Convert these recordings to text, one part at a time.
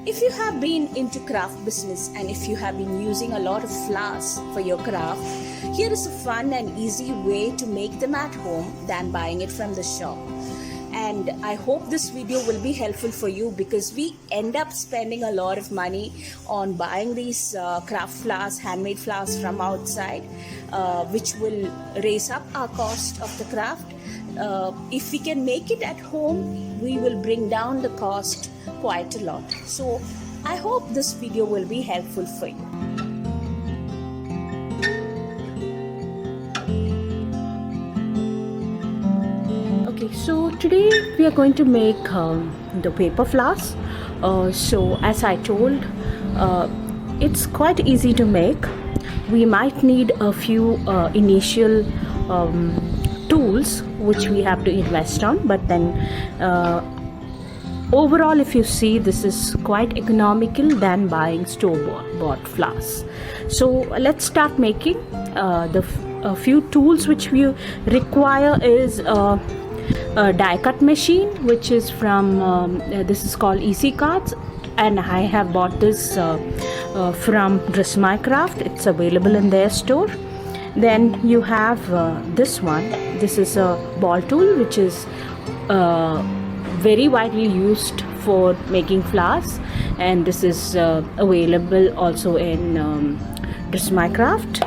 If you have been into craft business and if you have been using a lot of flowers for your craft, here is a fun and easy way to make them at home than buying it from the shop. And I hope this video will be helpful for you, because we end up spending a lot of money on buying these craft flowers, handmade flowers from outside, which will raise up our cost of the craft. If we can make it at home, we will bring down the cost quite a lot. So I hope this video will be helpful for you. Okay, so today we are going to make the paper flowers. So as I told, it's quite easy to make. We might need a few initial tools which we have to invest on, but then overall, if you see, this is quite economical than buying store-bought flowers. So let's start making. A few tools which we require is a die cut machine, which is from this is called Easy Cards, and I have bought this from Dress My Craft. It's available in their store. Then you have this one. This is a ball tool, which is very widely used for making flowers, and this is available also in Dress My Craft.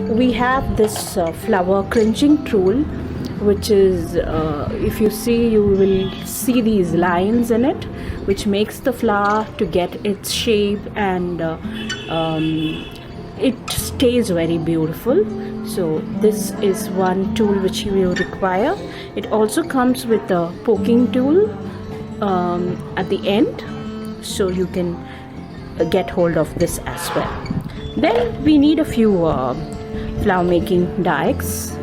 We have this flower cringing tool, which is if you see, you will see these lines in it, which makes the flower to get its shape, and it stays very beautiful. So this is one tool which you will require. It also comes with a poking tool at the end, so you can get hold of this as well. Then we need a few flower making dies.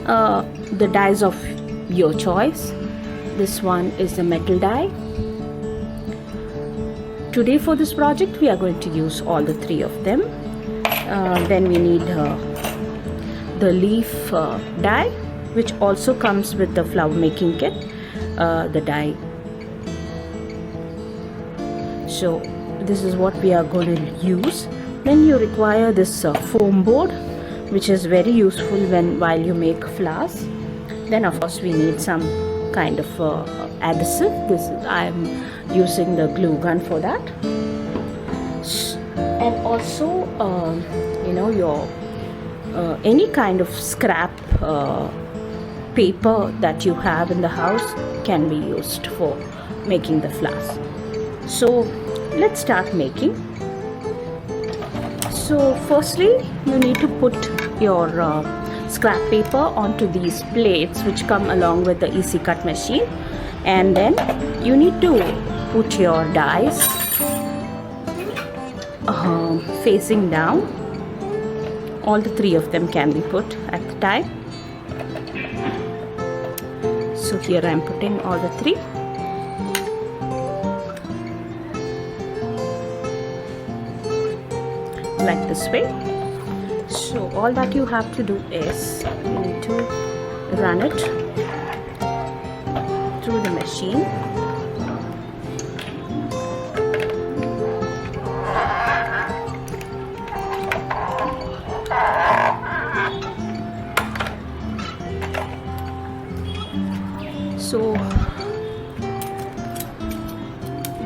The dies of your choice. This one is the metal die. Today for this project we are going to use all the three of them. Then we need the leaf die, which also comes with the flower making kit, the die. So this is what we are going to use. Then you require this foam board, which is very useful while you make flowers. Then of course we need some kind of adhesive. I am using the glue gun for that. And also your any kind of scrap paper that you have in the house can be used for making the flowers. So let's start making. So firstly, you need to put your scrap paper onto these plates which come along with the Easy Cut machine, and then you need to put your dies facing down. All the three of them can be put at the time. So here I am putting all the three. Like this way. So all that you have to do is you need to run it through the machine. So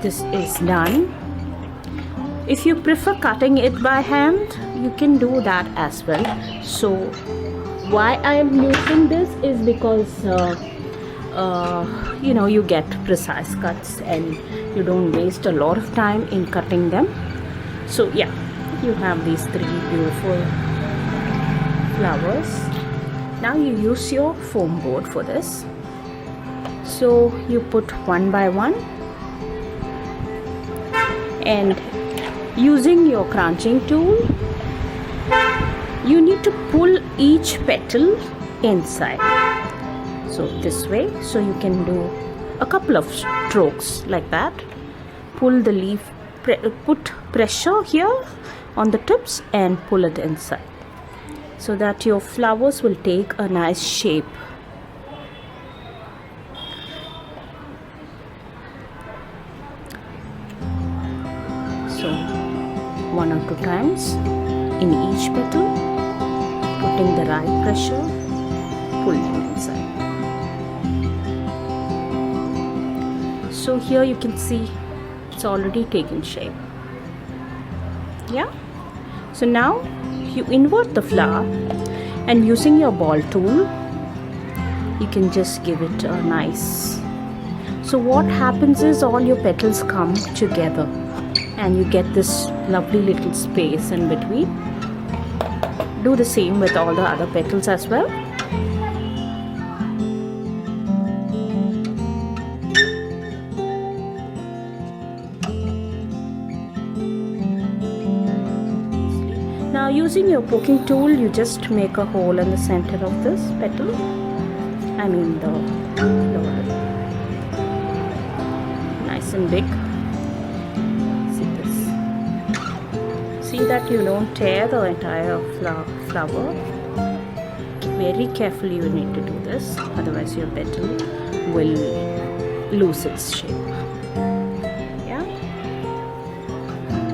this is done. If you prefer cutting it by hand, you can do that as well. So why I am using this is because you get precise cuts and you don't waste a lot of time in cutting them. So yeah, you have these three beautiful flowers. Now you use your foam board for this. So you put one by one, and using your crunching tool, you need to pull each petal inside. So this way, so you can do a couple of strokes like that. Pull the leaf, put pressure here on the tips and pull it inside, so that your flowers will take a nice shape. 1-2 times in each petal, putting the right pressure, pulling inside. So here you can see it's already taken shape. Yeah. So now you invert the flower, and using your ball tool you can just give it a nice. So what happens is all your petals come together and you get this lovely little space in between. Do the same with all the other petals as well. Now using your poking tool, you just make a hole in the center of this petal. I mean the lower. Nice and big. See this. See that you don't tear the entire flower. Very carefully you need to do this, otherwise your petal will lose its shape. Yeah.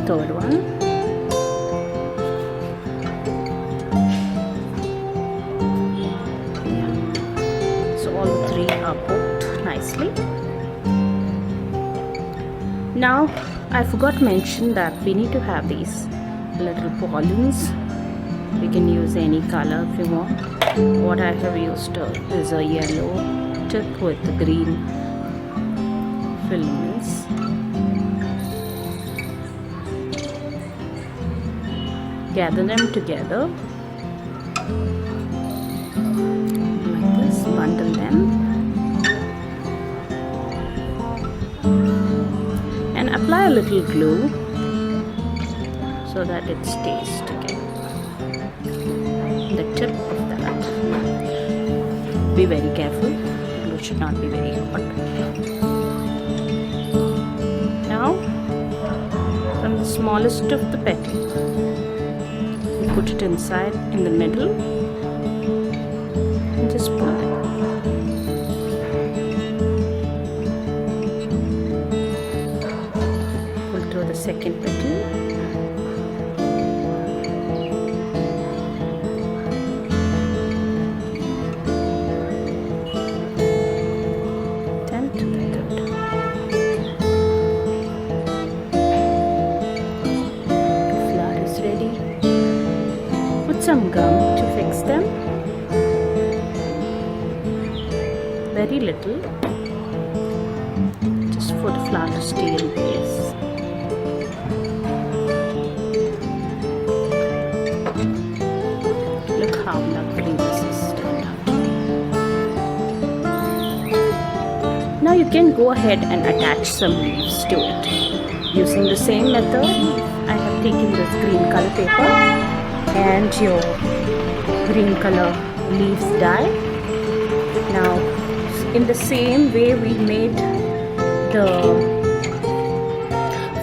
Third one. Are poked nicely. Now I forgot to mention that we need to have these little pollens. We can use any color if you want. What I have used is a yellow tip with the green filaments. Gather them together like this, bundle them. Apply a little glue so that it stays together. The tip of that. Be very careful. Glue should not be very hot. Now, from the smallest of the petal, you put it inside in the middle and just pull it. Second petal. Then to the third. The flower is ready. Put some gum to fix them. Very little. Just for the flower to stay in place. How lovely this is turned out. Now you can go ahead and attach some leaves to it. Using the same method, I have taken this green color paper and your green color leaves dye. Now in the same way we made the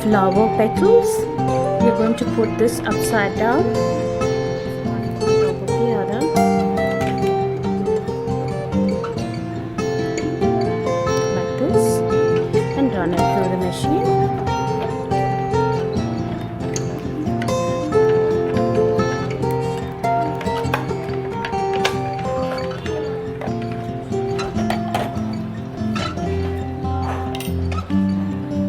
flower petals, we're going to put this upside down. Run it through the machine.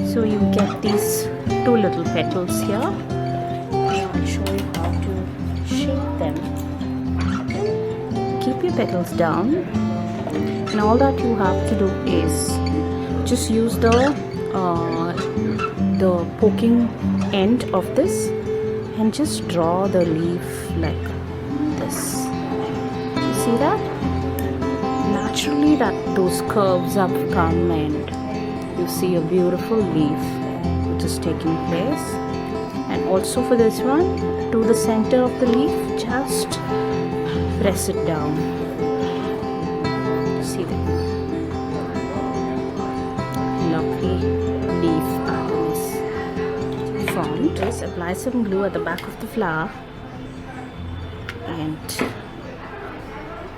So you get these two little petals here. I'll show you how to shape them. Keep your petals down, and all that you have to do is just use the poking end of this and just draw the leaf like this. You see that? Naturally those curves have come and you see a beautiful leaf which is taking place. And also for this one, to the center of the leaf, just press it down. See that? Lovely leaf patterns formed. Just apply some glue at the back of the flower and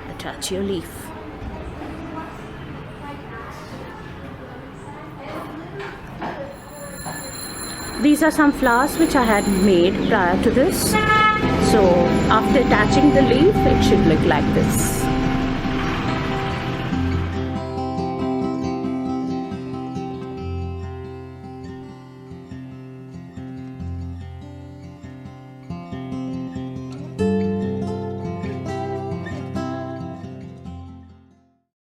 attach your leaf. These are some flowers which I had made prior to this. So after attaching the leaf, it should look like this.